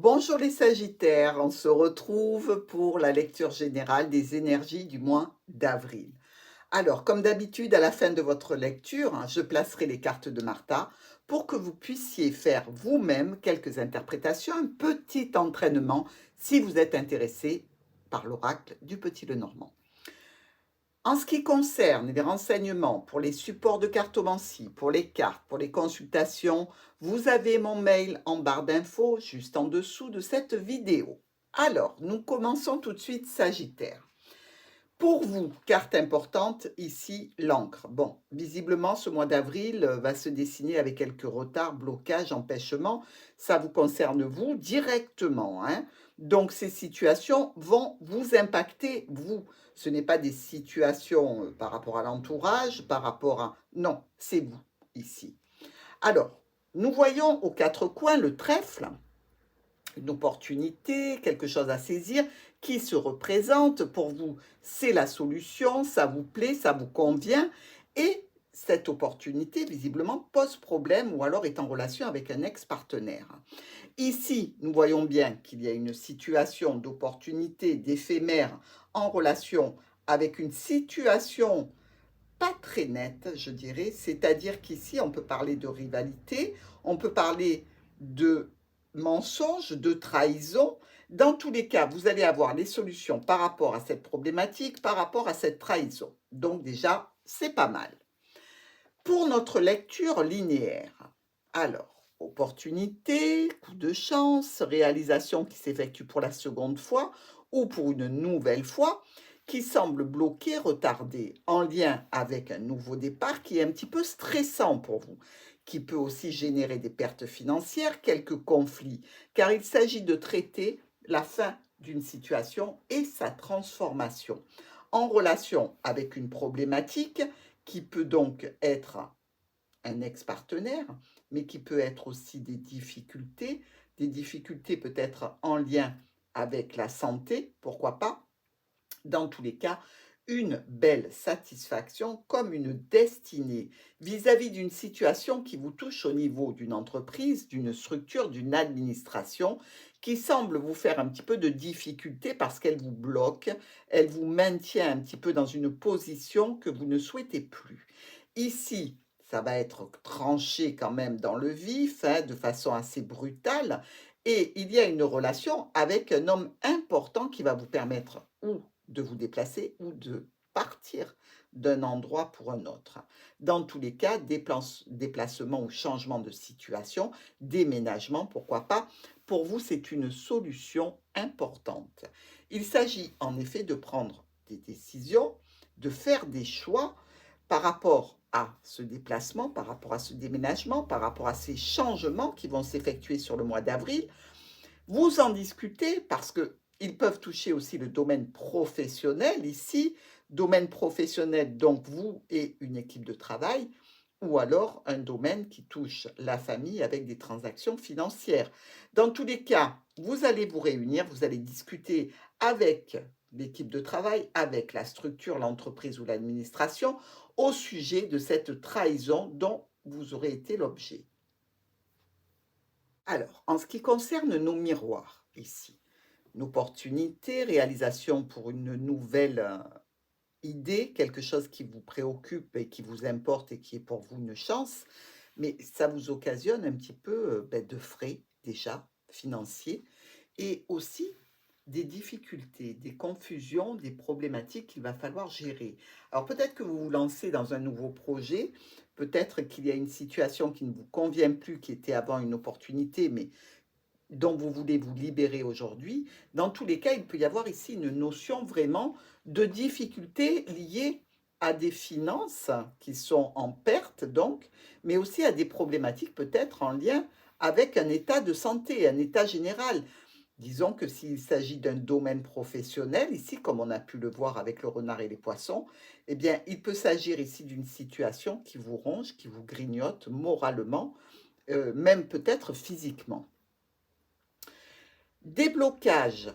Bonjour les Sagittaires, on se retrouve pour la lecture générale des énergies du mois d'avril. Alors, comme d'habitude, à la fin de votre lecture, je placerai les cartes de Martha pour que vous puissiez faire vous-même quelques interprétations, un petit entraînement si vous êtes intéressé par l'oracle du Petit Lenormand. En ce qui concerne les renseignements pour les supports de cartomancie, pour les cartes, pour les consultations, vous avez mon mail en barre d'infos juste en dessous de cette vidéo. Alors, nous commençons tout de suite Sagittaire. Pour vous, carte importante, ici, l'encre. Bon, visiblement, ce mois d'avril va se dessiner avec quelques retards, blocages, empêchements. Ça vous concerne vous directement, hein. Donc, ces situations vont vous impacter, vous. Ce n'est pas des situations par rapport à l'entourage, par rapport à... Non, c'est vous, ici. Alors, nous voyons aux quatre coins le trèfle, une opportunité, quelque chose à saisir qui se représente pour vous. C'est la solution, ça vous plaît, ça vous convient et cette opportunité visiblement pose problème ou alors est en relation avec un ex-partenaire. Ici, nous voyons bien qu'il y a une situation d'opportunité, d'éphémère en relation avec une situation pas très nette, je dirais, c'est-à-dire qu'ici, on peut parler de rivalité, on peut parler de mensonge, de trahison. Dans tous les cas, vous allez avoir les solutions par rapport à cette problématique, par rapport à cette trahison. Donc déjà, c'est pas mal. Pour notre lecture linéaire, alors, opportunité, coup de chance, réalisation qui s'effectue pour la seconde fois ou pour une nouvelle fois, qui semble bloqué, retardé, en lien avec un nouveau départ qui est un petit peu stressant pour vous, qui peut aussi générer des pertes financières, quelques conflits, car il s'agit de traiter la fin d'une situation et sa transformation en relation avec une problématique qui peut donc être un ex-partenaire, mais qui peut être aussi des difficultés peut-être en lien avec la santé, pourquoi pas. Dans tous les cas, une belle satisfaction comme une destinée vis-à-vis d'une situation qui vous touche au niveau d'une entreprise, d'une structure, d'une administration qui semble vous faire un petit peu de difficulté parce qu'elle vous bloque, elle vous maintient un petit peu dans une position que vous ne souhaitez plus. Ici, ça va être tranché quand même dans le vif, hein, de façon assez brutale, et il y a une relation avec un homme important qui va vous permettre ou de vous déplacer ou de partir d'un endroit pour un autre. Dans tous les cas, déplacement ou changement de situation, déménagement, pourquoi pas, pour vous, c'est une solution importante. Il s'agit en effet de prendre des décisions, de faire des choix par rapport à ce déplacement, par rapport à ce déménagement, par rapport à ces changements qui vont s'effectuer sur le mois d'avril. Vous en discutez parce que ils peuvent toucher aussi le domaine professionnel ici, domaine professionnel donc vous et une équipe de travail, ou alors un domaine qui touche la famille avec des transactions financières. Dans tous les cas, vous allez vous réunir, vous allez discuter avec l'équipe de travail, avec la structure, l'entreprise ou l'administration au sujet de cette trahison dont vous aurez été l'objet. Alors, en ce qui concerne nos miroirs ici, une opportunité, réalisation pour une nouvelle idée, quelque chose qui vous préoccupe et qui vous importe et qui est pour vous une chance, mais ça vous occasionne un petit peu de frais déjà financiers et aussi des difficultés, des confusions, des problématiques qu'il va falloir gérer. Alors peut-être que vous vous lancez dans un nouveau projet, peut-être qu'il y a une situation qui ne vous convient plus, qui était avant une opportunité, mais dont vous voulez vous libérer aujourd'hui. Dans tous les cas, il peut y avoir ici une notion vraiment de difficulté liée à des finances qui sont en perte, donc, mais aussi à des problématiques peut-être en lien avec un état de santé, un état général. Disons que s'il s'agit d'un domaine professionnel, ici, comme on a pu le voir avec le renard et les poissons, eh bien, il peut s'agir ici d'une situation qui vous ronge, qui vous grignote moralement, même peut-être physiquement. Déblocage,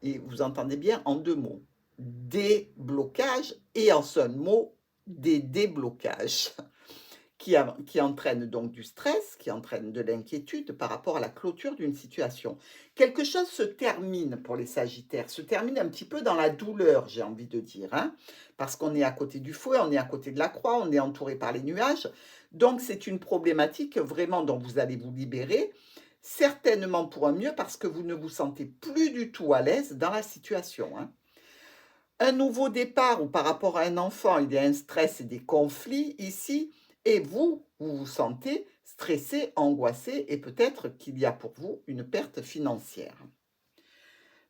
et vous entendez bien en deux mots, déblocage et en seul mot, des déblocages qui entraîne donc du stress, qui entraîne de l'inquiétude par rapport à la clôture d'une situation. Quelque chose se termine pour les Sagittaires, se termine un petit peu dans la douleur, j'ai envie de dire, hein, parce qu'on est à côté du fouet, on est à côté de la croix, on est entouré par les nuages. Donc c'est une problématique vraiment dont vous allez vous libérer, certainement pour un mieux parce que vous ne vous sentez plus du tout à l'aise dans la situation, hein. Un nouveau départ ou par rapport à un enfant, il y a un stress et des conflits ici, et vous vous sentez stressé, angoissé, et peut-être qu'il y a pour vous une perte financière.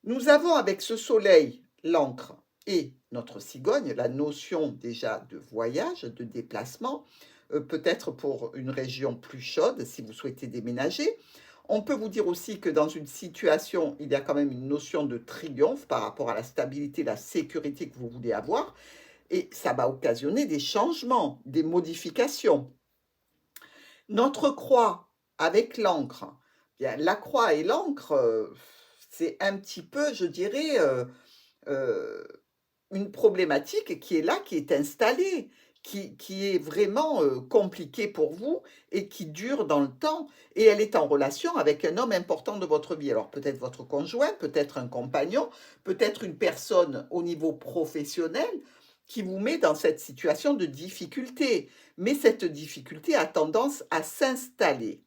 Nous avons avec ce soleil, l'encre et notre cigogne, la notion déjà de voyage, de déplacement, peut-être pour une région plus chaude si vous souhaitez déménager. On peut vous dire aussi que dans une situation, il y a quand même une notion de triomphe par rapport à la stabilité, la sécurité que vous voulez avoir, et ça va occasionner des changements, des modifications. Notre croix avec l'encre, bien, la croix et l'encre, c'est un petit peu, je dirais, heu, une problématique qui est là, qui est installée, qui est vraiment, compliquée pour vous et qui dure dans le temps, et elle est en relation avec un homme important de votre vie. Alors peut-être votre conjoint, peut-être un compagnon, peut-être une personne au niveau professionnel qui vous met dans cette situation de difficulté. Mais cette difficulté a tendance à s'installer.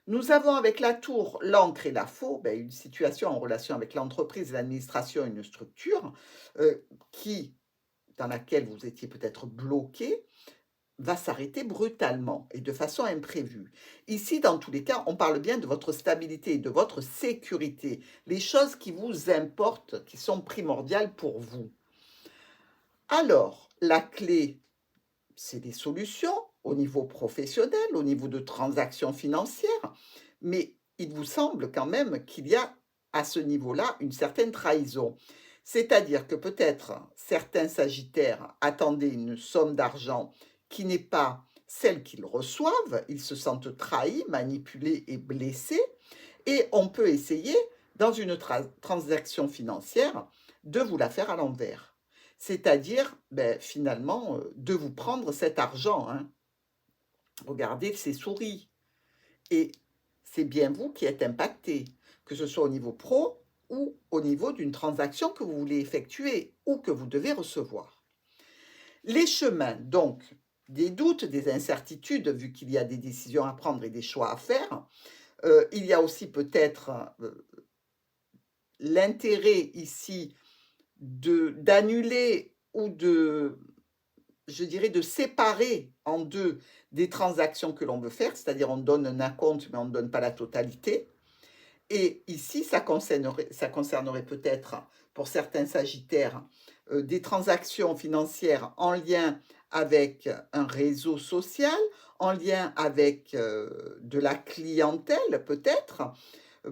Nous avons avec la tour, l'encre et la faux, ben, une situation en relation avec l'entreprise, l'administration, une structure qui, dans laquelle vous étiez peut-être bloqué, va s'arrêter brutalement et de façon imprévue. Ici, dans tous les cas, on parle bien de votre stabilité et de votre sécurité, les choses qui vous importent, qui sont primordiales pour vous. Alors, la clé, c'est des solutions au niveau professionnel, au niveau de transactions financières, mais il vous semble quand même qu'il y a à ce niveau-là une certaine trahison. C'est-à-dire que peut-être certains Sagittaires attendaient une somme d'argent qui n'est pas celle qu'ils reçoivent, ils se sentent trahis, manipulés et blessés, et on peut essayer, dans une transaction financière, de vous la faire à l'envers. C'est-à-dire, ben, finalement, de vous prendre cet argent, hein. Regardez ces souris. Et c'est bien vous qui êtes impacté, que ce soit au niveau pro ou au niveau d'une transaction que vous voulez effectuer ou que vous devez recevoir. Les chemins, donc, des doutes, des incertitudes, vu qu'il y a des décisions à prendre et des choix à faire. Il y a aussi peut-être l'intérêt ici d'annuler ou de, je dirais, de séparer en deux des transactions que l'on veut faire, c'est-à-dire on donne un acompte, mais on ne donne pas la totalité. Et ici, ça concernerait peut-être, pour certains Sagittaires, des transactions financières en lien avec un réseau social, en lien avec, de la clientèle peut-être.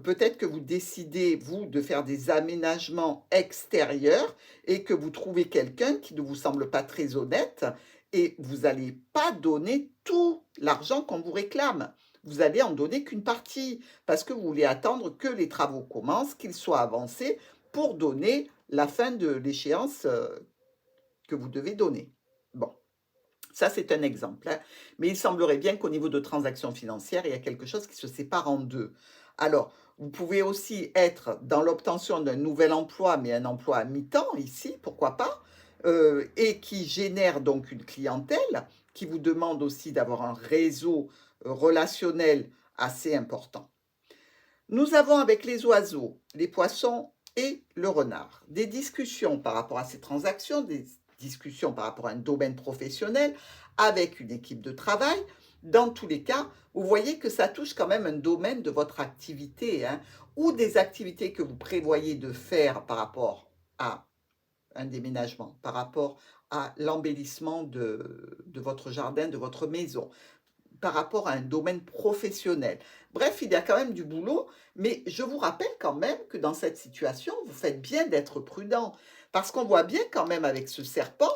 Peut-être que vous décidez, vous, de faire des aménagements extérieurs et que vous trouvez quelqu'un qui ne vous semble pas très honnête, et vous n'allez pas donner tout l'argent qu'on vous réclame. Vous allez en donner qu'une partie parce que vous voulez attendre que les travaux commencent, qu'ils soient avancés pour donner la fin de l'échéance que vous devez donner. Bon, ça c'est un exemple, hein. Mais il semblerait bien qu'au niveau de transactions financières, il y a quelque chose qui se sépare en deux. Alors, vous pouvez aussi être dans l'obtention d'un nouvel emploi, mais un emploi à mi-temps ici, pourquoi pas, et qui génère donc une clientèle, qui vous demande aussi d'avoir un réseau relationnel assez important. Nous avons avec les oiseaux, les poissons et le renard des discussions par rapport à ces transactions, des discussions par rapport à un domaine professionnel avec une équipe de travail. Dans tous les cas, vous voyez que ça touche quand même un domaine de votre activité, hein, ou des activités que vous prévoyez de faire par rapport à un déménagement, par rapport à l'embellissement de votre jardin, de votre maison, par rapport à un domaine professionnel. Bref, il y a quand même du boulot, mais je vous rappelle quand même que dans cette situation, vous faites bien d'être prudent, parce qu'on voit bien quand même avec ce serpent,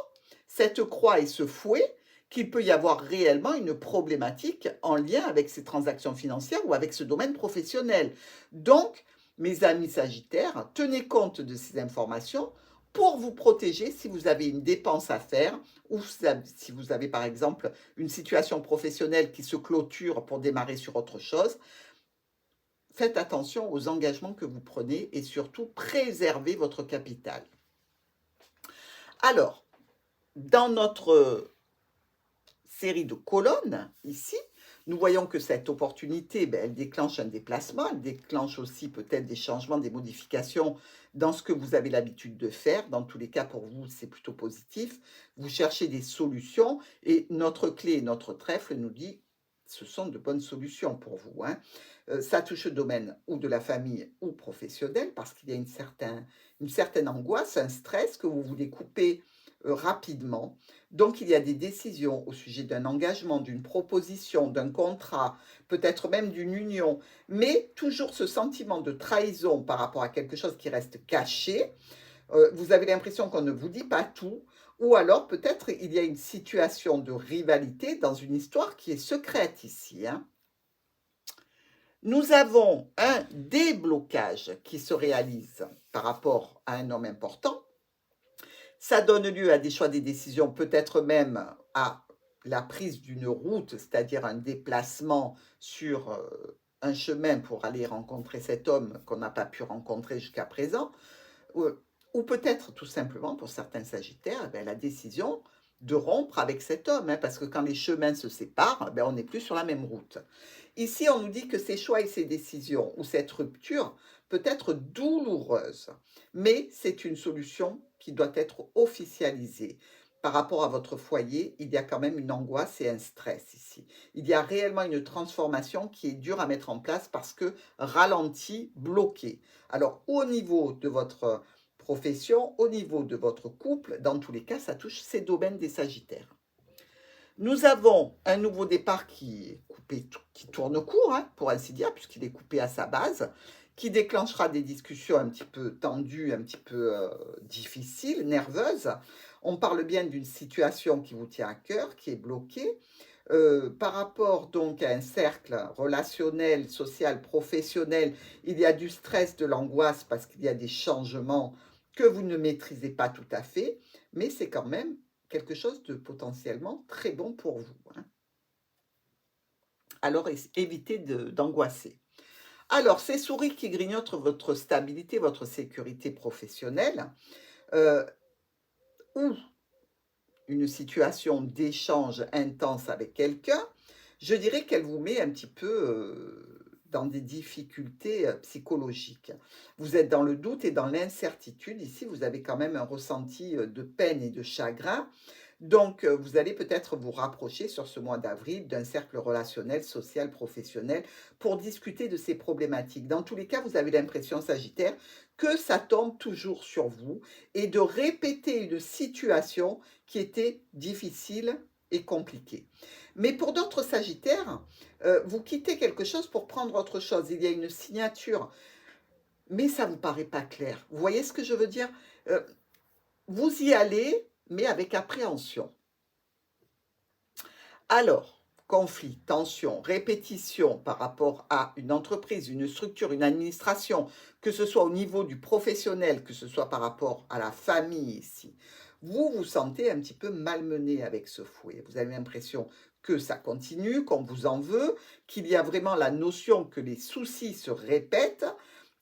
cette croix et ce fouet, qu'il peut y avoir réellement une problématique en lien avec ces transactions financières ou avec ce domaine professionnel. Donc, mes amis Sagittaires, tenez compte de ces informations. pour vous protéger si vous avez une dépense à faire ou si vous avez par exemple une situation professionnelle qui se clôture pour démarrer sur autre chose. Faites attention aux engagements que vous prenez et surtout préservez votre capital. Alors, dans notre série de colonnes, ici, nous voyons que cette opportunité, elle déclenche un déplacement, elle déclenche aussi peut-être des changements, des modifications dans ce que vous avez l'habitude de faire. Dans tous les cas, pour vous, c'est plutôt positif. Vous cherchez des solutions et notre clé, notre trèfle nous dit ce sont de bonnes solutions pour vous. Hein. Ça touche le domaine ou de la famille ou professionnel parce qu'il y a une certaine angoisse, un stress que vous voulez couper rapidement. Donc, il y a des décisions au sujet d'un engagement, d'une proposition, d'un contrat, peut-être même d'une union, mais toujours ce sentiment de trahison par rapport à quelque chose qui reste caché. Vous avez l'impression qu'on ne vous dit pas tout, ou alors peut-être il y a une situation de rivalité dans une histoire qui est secrète ici. Hein. Nous avons un déblocage qui se réalise par rapport à un homme important. Ça donne lieu à des choix, des décisions, peut-être même à la prise d'une route, c'est-à-dire un déplacement sur un chemin pour aller rencontrer cet homme qu'on n'a pas pu rencontrer jusqu'à présent, ou peut-être tout simplement pour certains Sagittaires, la décision de rompre avec cet homme, hein, parce que quand les chemins se séparent, on n'est plus sur la même route. Ici, on nous dit que ces choix et ces décisions, ou cette rupture, peut être douloureuse, mais c'est une solution qui doit être officialisée. Par rapport à votre foyer, il y a quand même une angoisse et un stress ici. Il y a réellement une transformation qui est dure à mettre en place parce que ralenti, bloqué. Alors, au niveau de votre profession, au niveau de votre couple, dans tous les cas, ça touche ces domaines des Sagittaires. Nous avons un nouveau départ qui est coupé, qui tourne court, hein, pour ainsi dire, puisqu'il est coupé à sa base, qui déclenchera des discussions un petit peu tendues, un petit peu difficiles, nerveuses. On parle bien d'une situation qui vous tient à cœur, qui est bloquée. Par rapport donc à un cercle relationnel, social, professionnel, il y a du stress, de l'angoisse parce qu'il y a des changements que vous ne maîtrisez pas tout à fait, mais c'est quand même quelque chose de potentiellement très bon pour vous. Hein. Alors évitez d'angoisser. Alors, ces souris qui grignotent votre stabilité, votre sécurité professionnelle, ou une situation d'échange intense avec quelqu'un, je dirais qu'elle vous met un petit peu dans des difficultés psychologiques. Vous êtes dans le doute et dans l'incertitude. Ici, vous avez quand même un ressenti de peine et de chagrin. Donc, vous allez peut-être vous rapprocher sur ce mois d'avril d'un cercle relationnel, social, professionnel pour discuter de ces problématiques. Dans tous les cas, vous avez l'impression, Sagittaire, que ça tombe toujours sur vous et de répéter une situation qui était difficile et compliquée. Mais pour d'autres Sagittaires, vous quittez quelque chose pour prendre autre chose. Il y a une signature, mais ça ne vous paraît pas clair. Vous voyez ce que je veux dire? Vous y allez, mais avec appréhension. Alors, conflit, tension, répétition par rapport à une entreprise, une structure, une administration, que ce soit au niveau du professionnel, que ce soit par rapport à la famille ici, vous vous sentez un petit peu malmené avec ce fouet. Vous avez l'impression que ça continue, qu'on vous en veut, qu'il y a vraiment la notion que les soucis se répètent,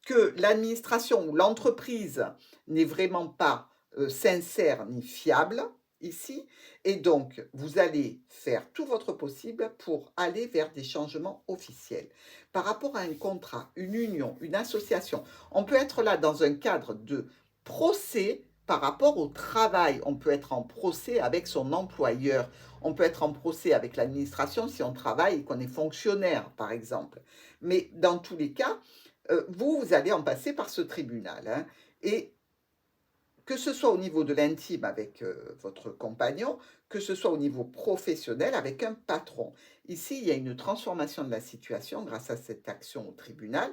que l'administration ou l'entreprise n'est vraiment pas sincère ni fiable ici, et donc vous allez faire tout votre possible pour aller vers des changements officiels. Par rapport à un contrat, une union, une association, on peut être là dans un cadre de procès par rapport au travail. On peut être en procès avec son employeur, on peut être en procès avec l'administration si on travaille et qu'on est fonctionnaire, par exemple. Mais dans tous les cas, vous allez en passer par ce tribunal. Hein, et que ce soit au niveau de l'intime avec votre compagnon, que ce soit au niveau professionnel avec un patron. Ici, il y a une transformation de la situation grâce à cette action au tribunal,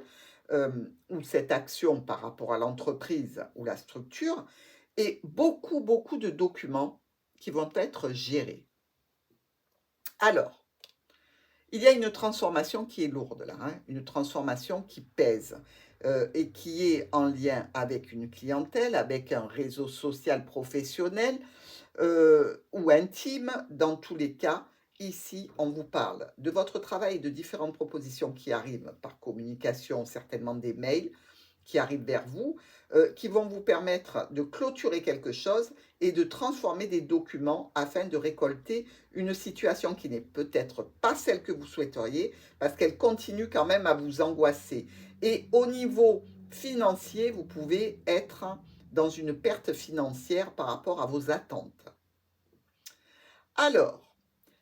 ou cette action par rapport à l'entreprise ou la structure, et beaucoup, beaucoup de documents qui vont être gérés. Alors, il y a une transformation qui est lourde là, hein, une transformation qui pèse. et qui est en lien avec une clientèle, avec un réseau social professionnel, ou intime, dans tous les cas, ici, on vous parle de votre travail et de différentes propositions qui arrivent par communication, certainement des mails qui arrivent vers vous, qui vont vous permettre de clôturer quelque chose et de transformer des documents afin de récolter une situation qui n'est peut-être pas celle que vous souhaiteriez, parce qu'elle continue quand même à vous angoisser. Et au niveau financier, vous pouvez être dans une perte financière par rapport à vos attentes. Alors,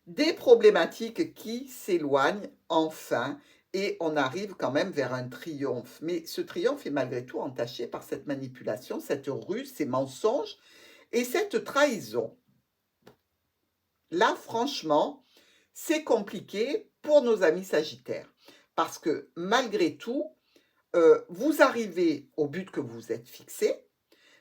des problématiques qui s'éloignent enfin et on arrive quand même vers un triomphe. Mais ce triomphe est malgré tout entaché par cette manipulation, cette ruse, ces mensonges et cette trahison. Là, franchement, c'est compliqué pour nos amis sagittaires. Parce que malgré tout, vous arrivez au but que vous vous êtes fixé,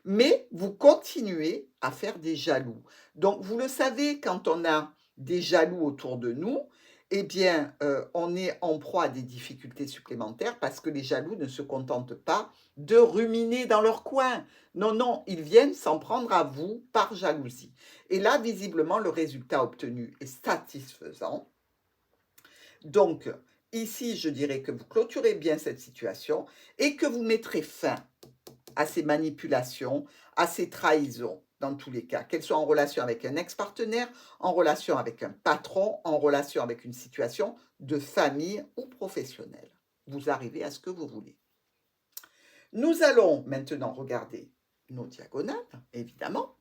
mais vous continuez à faire des jaloux. Donc, vous le savez, quand on a des jaloux autour de nous, eh bien, on est en proie à des difficultés supplémentaires parce que les jaloux ne se contentent pas de ruminer dans leur coin. Non, non, ils viennent s'en prendre à vous par jalousie. Et là, visiblement, le résultat obtenu est satisfaisant. Donc, ici, je dirais que vous clôturez bien cette situation et que vous mettrez fin à ces manipulations, à ces trahisons, dans tous les cas, qu'elles soient en relation avec un ex-partenaire, en relation avec un patron, en relation avec une situation de famille ou professionnelle. Vous arrivez à ce que vous voulez. Nous allons maintenant regarder nos diagonales, évidemment.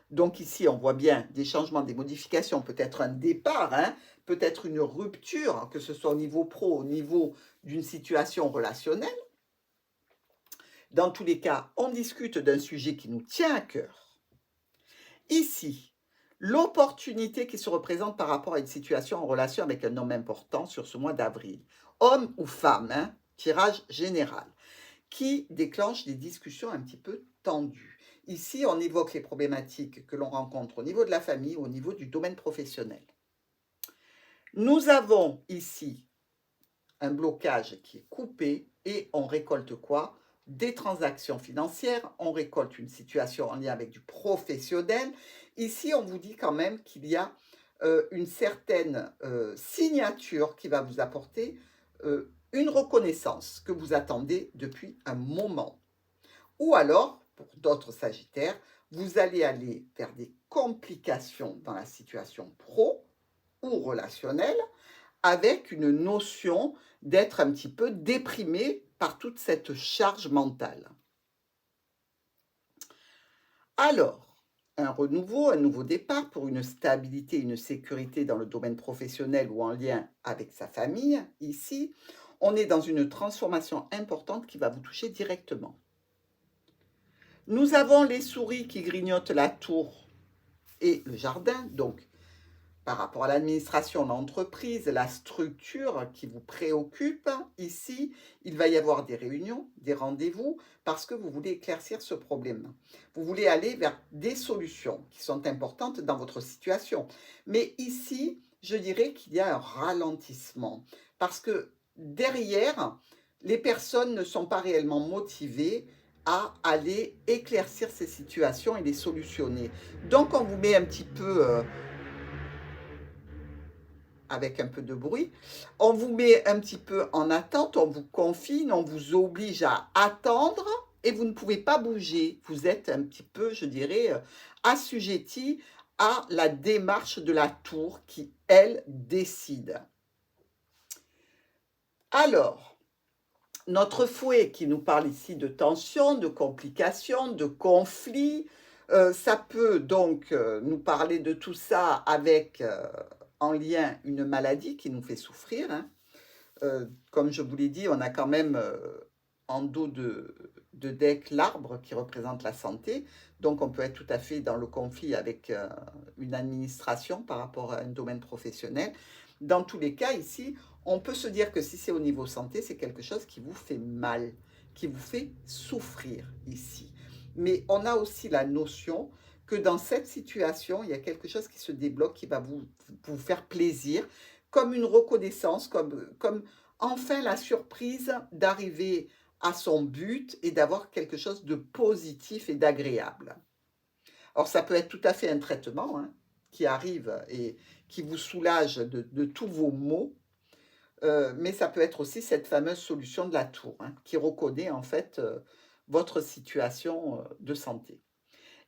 Donc ici, on voit bien des changements, des modifications, peut-être un départ, hein, peut-être une rupture, que ce soit au niveau pro, au niveau d'une situation relationnelle. Dans tous les cas, on discute d'un sujet qui nous tient à cœur. Ici, l'opportunité qui se représente par rapport à une situation en relation avec un homme important sur ce mois d'avril, homme ou femme, hein, tirage général, qui déclenche des discussions un petit peu tendues. Ici, on évoque les problématiques que l'on rencontre au niveau de la famille, au niveau du domaine professionnel. Nous avons ici un blocage qui est coupé et on récolte quoi? Des transactions financières, on récolte une situation en lien avec du professionnel. Ici, on vous dit quand même qu'il y a une certaine signature qui va vous apporter une reconnaissance que vous attendez depuis un moment. Ou alors, pour d'autres sagittaires, vous allez aller vers des complications dans la situation pro ou relationnelle avec une notion d'être un petit peu déprimé par toute cette charge mentale. Alors, un renouveau, un nouveau départ pour une stabilité, une sécurité dans le domaine professionnel ou en lien avec sa famille, ici, on est dans une transformation importante qui va vous toucher directement. Nous avons les souris qui grignotent la tour et le jardin, donc par rapport à l'administration, l'entreprise, la structure qui vous préoccupe, ici, il va y avoir des réunions, des rendez-vous, parce que vous voulez éclaircir ce problème. Vous voulez aller vers des solutions qui sont importantes dans votre situation. Mais ici, je dirais qu'il y a un ralentissement, parce que derrière, les personnes ne sont pas réellement motivées à aller éclaircir ces situations et les solutionner. Donc, on vous met un petit peu avec un peu de bruit. On vous met un petit peu en attente, on vous confine, on vous oblige à attendre et vous ne pouvez pas bouger. Vous êtes un petit peu, je dirais, assujetti à la démarche de la tour qui, elle, décide. Alors, notre fouet qui nous parle ici de tension, de complications, de conflits, ça peut donc nous parler de tout ça avec en lien une maladie qui nous fait souffrir, hein. Comme je vous l'ai dit, on a quand même en dos de deck l'arbre qui représente la santé. Donc on peut être tout à fait dans le conflit avec une administration par rapport à un domaine professionnel. Dans tous les cas, ici, on peut se dire que si c'est au niveau santé, c'est quelque chose qui vous fait mal, qui vous fait souffrir ici. Mais on a aussi la notion que dans cette situation, il y a quelque chose qui se débloque, qui va vous faire plaisir, comme une reconnaissance, comme enfin la surprise d'arriver à son but et d'avoir quelque chose de positif et d'agréable. Alors ça peut être tout à fait un traitement, hein, qui arrive et qui vous soulage de tous vos maux, mais ça peut être aussi cette fameuse solution de la tour, hein, qui reconnaît en fait, votre situation, de santé.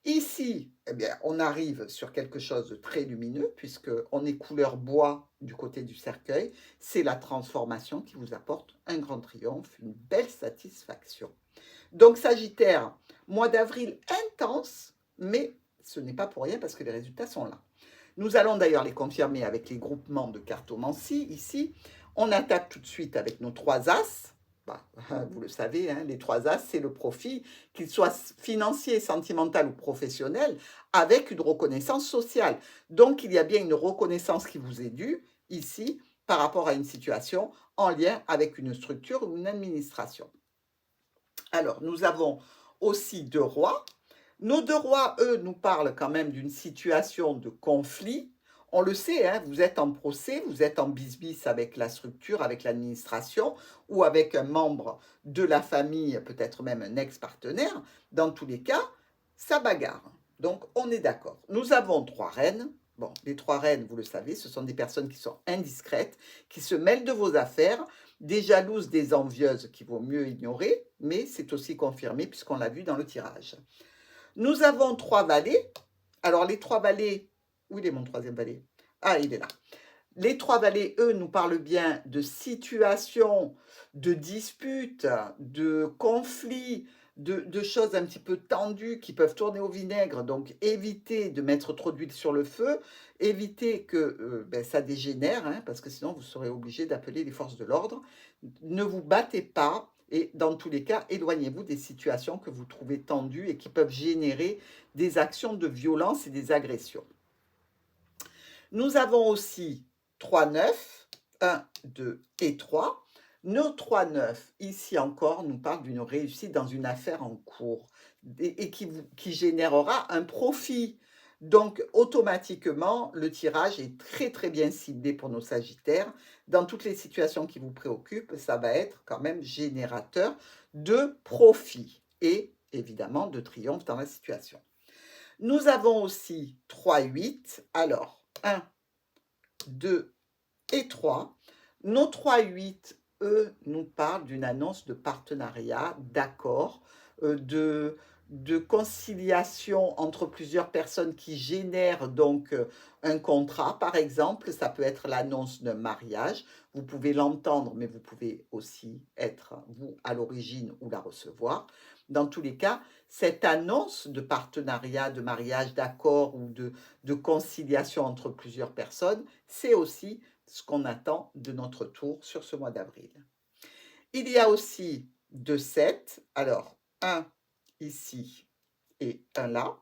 Ici, eh bien, on arrive sur quelque chose de très lumineux puisqu'on est couleur bois du côté du cercueil. C'est la transformation qui vous apporte un grand triomphe, une belle satisfaction. Donc Sagittaire, mois d'avril intense, mais ce n'est pas pour rien parce que les résultats sont là. Nous allons d'ailleurs les confirmer avec les groupements de cartomancie ici. On attaque tout de suite avec nos 3 as. Bah, vous le savez, hein, les 3 as, c'est le profit, qu'il soit financier, sentimental ou professionnel, avec une reconnaissance sociale. Donc, il y a bien une reconnaissance qui vous est due ici par rapport à une situation en lien avec une structure ou une administration. Alors, nous avons aussi 2 rois. Nos 2 rois, eux, nous parlent quand même d'une situation de conflit. On le sait, hein, vous êtes en procès, vous êtes en bisbis avec la structure, avec l'administration ou avec un membre de la famille, peut-être même un ex-partenaire. Dans tous les cas, ça bagarre. Donc, on est d'accord. Nous avons 3 reines. Bon, les 3 reines, vous le savez, ce sont des personnes qui sont indiscrètes, qui se mêlent de vos affaires, des jalouses, des envieuses qu'il vaut mieux ignorer, mais c'est aussi confirmé puisqu'on l'a vu dans le tirage. Nous avons 3 valets. Alors, les 3 valets, où il est mon 3e valet? Ah, il est là. Les 3 valets, eux, nous parlent bien de situations, de disputes, de conflits, de choses un petit peu tendues qui peuvent tourner au vinaigre. Donc, évitez de mettre trop d'huile sur le feu, évitez que ça dégénère, hein, parce que sinon, vous serez obligé d'appeler les forces de l'ordre. Ne vous battez pas et dans tous les cas, éloignez-vous des situations que vous trouvez tendues et qui peuvent générer des actions de violence et des agressions. Nous avons aussi 3 9, 1, 2 et 3. Nos 3 9, ici encore, nous parlent d'une réussite dans une affaire en cours et qui générera un profit. Donc, automatiquement, le tirage est très, très bien ciblé pour nos Sagittaires. Dans toutes les situations qui vous préoccupent, ça va être quand même générateur de profit et évidemment de triomphe dans la situation. Nous avons aussi 3 8. Alors, 1, 2 et 3. Nos 3 8, eux, nous parlent d'une annonce de partenariat, d'accord, de conciliation entre plusieurs personnes qui génèrent donc un contrat. Par exemple, ça peut être l'annonce d'un mariage. Vous pouvez l'entendre, mais vous pouvez aussi être, vous, à l'origine ou la recevoir. Dans tous les cas, cette annonce de partenariat, de mariage, d'accord ou de conciliation entre plusieurs personnes, c'est aussi ce qu'on attend de notre tour sur ce mois d'avril. Il y a aussi 2 7. Alors, un ici et un là.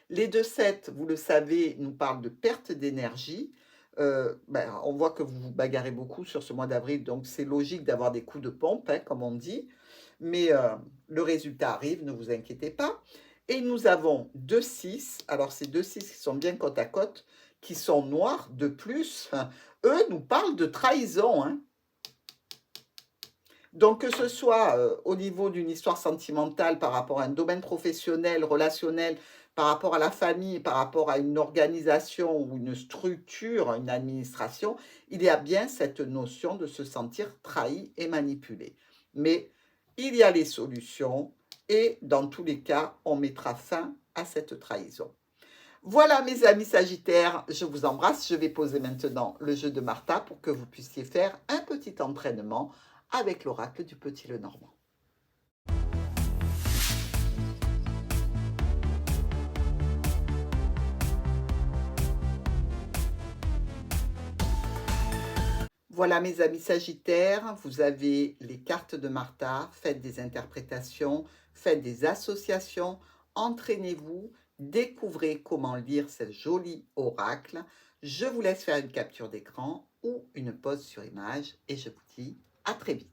Les 2 7, vous le savez, nous parlent de perte d'énergie. On voit que vous vous bagarrez beaucoup sur ce mois d'avril, donc c'est logique d'avoir des coups de pompe, hein, comme on dit. Mais le résultat arrive, ne vous inquiétez pas. Et nous avons 2 6. Alors, ces 2 6 qui sont bien côte à côte, qui sont noirs de plus, eux nous parlent de trahison, hein. Donc, que ce soit au niveau d'une histoire sentimentale par rapport à un domaine professionnel, relationnel, par rapport à la famille, par rapport à une organisation ou une structure, une administration, il y a bien cette notion de se sentir trahi et manipulé. Mais il y a les solutions et dans tous les cas, on mettra fin à cette trahison. Voilà mes amis Sagittaires, je vous embrasse. Je vais poser maintenant le jeu de Martha pour que vous puissiez faire un petit entraînement avec l'oracle du Petit Lenormand. Voilà mes amis Sagittaires, vous avez les cartes de Martha, faites des interprétations, faites des associations, entraînez-vous, découvrez comment lire ce joli oracle. Je vous laisse faire une capture d'écran ou une pause sur image et je vous dis à très vite.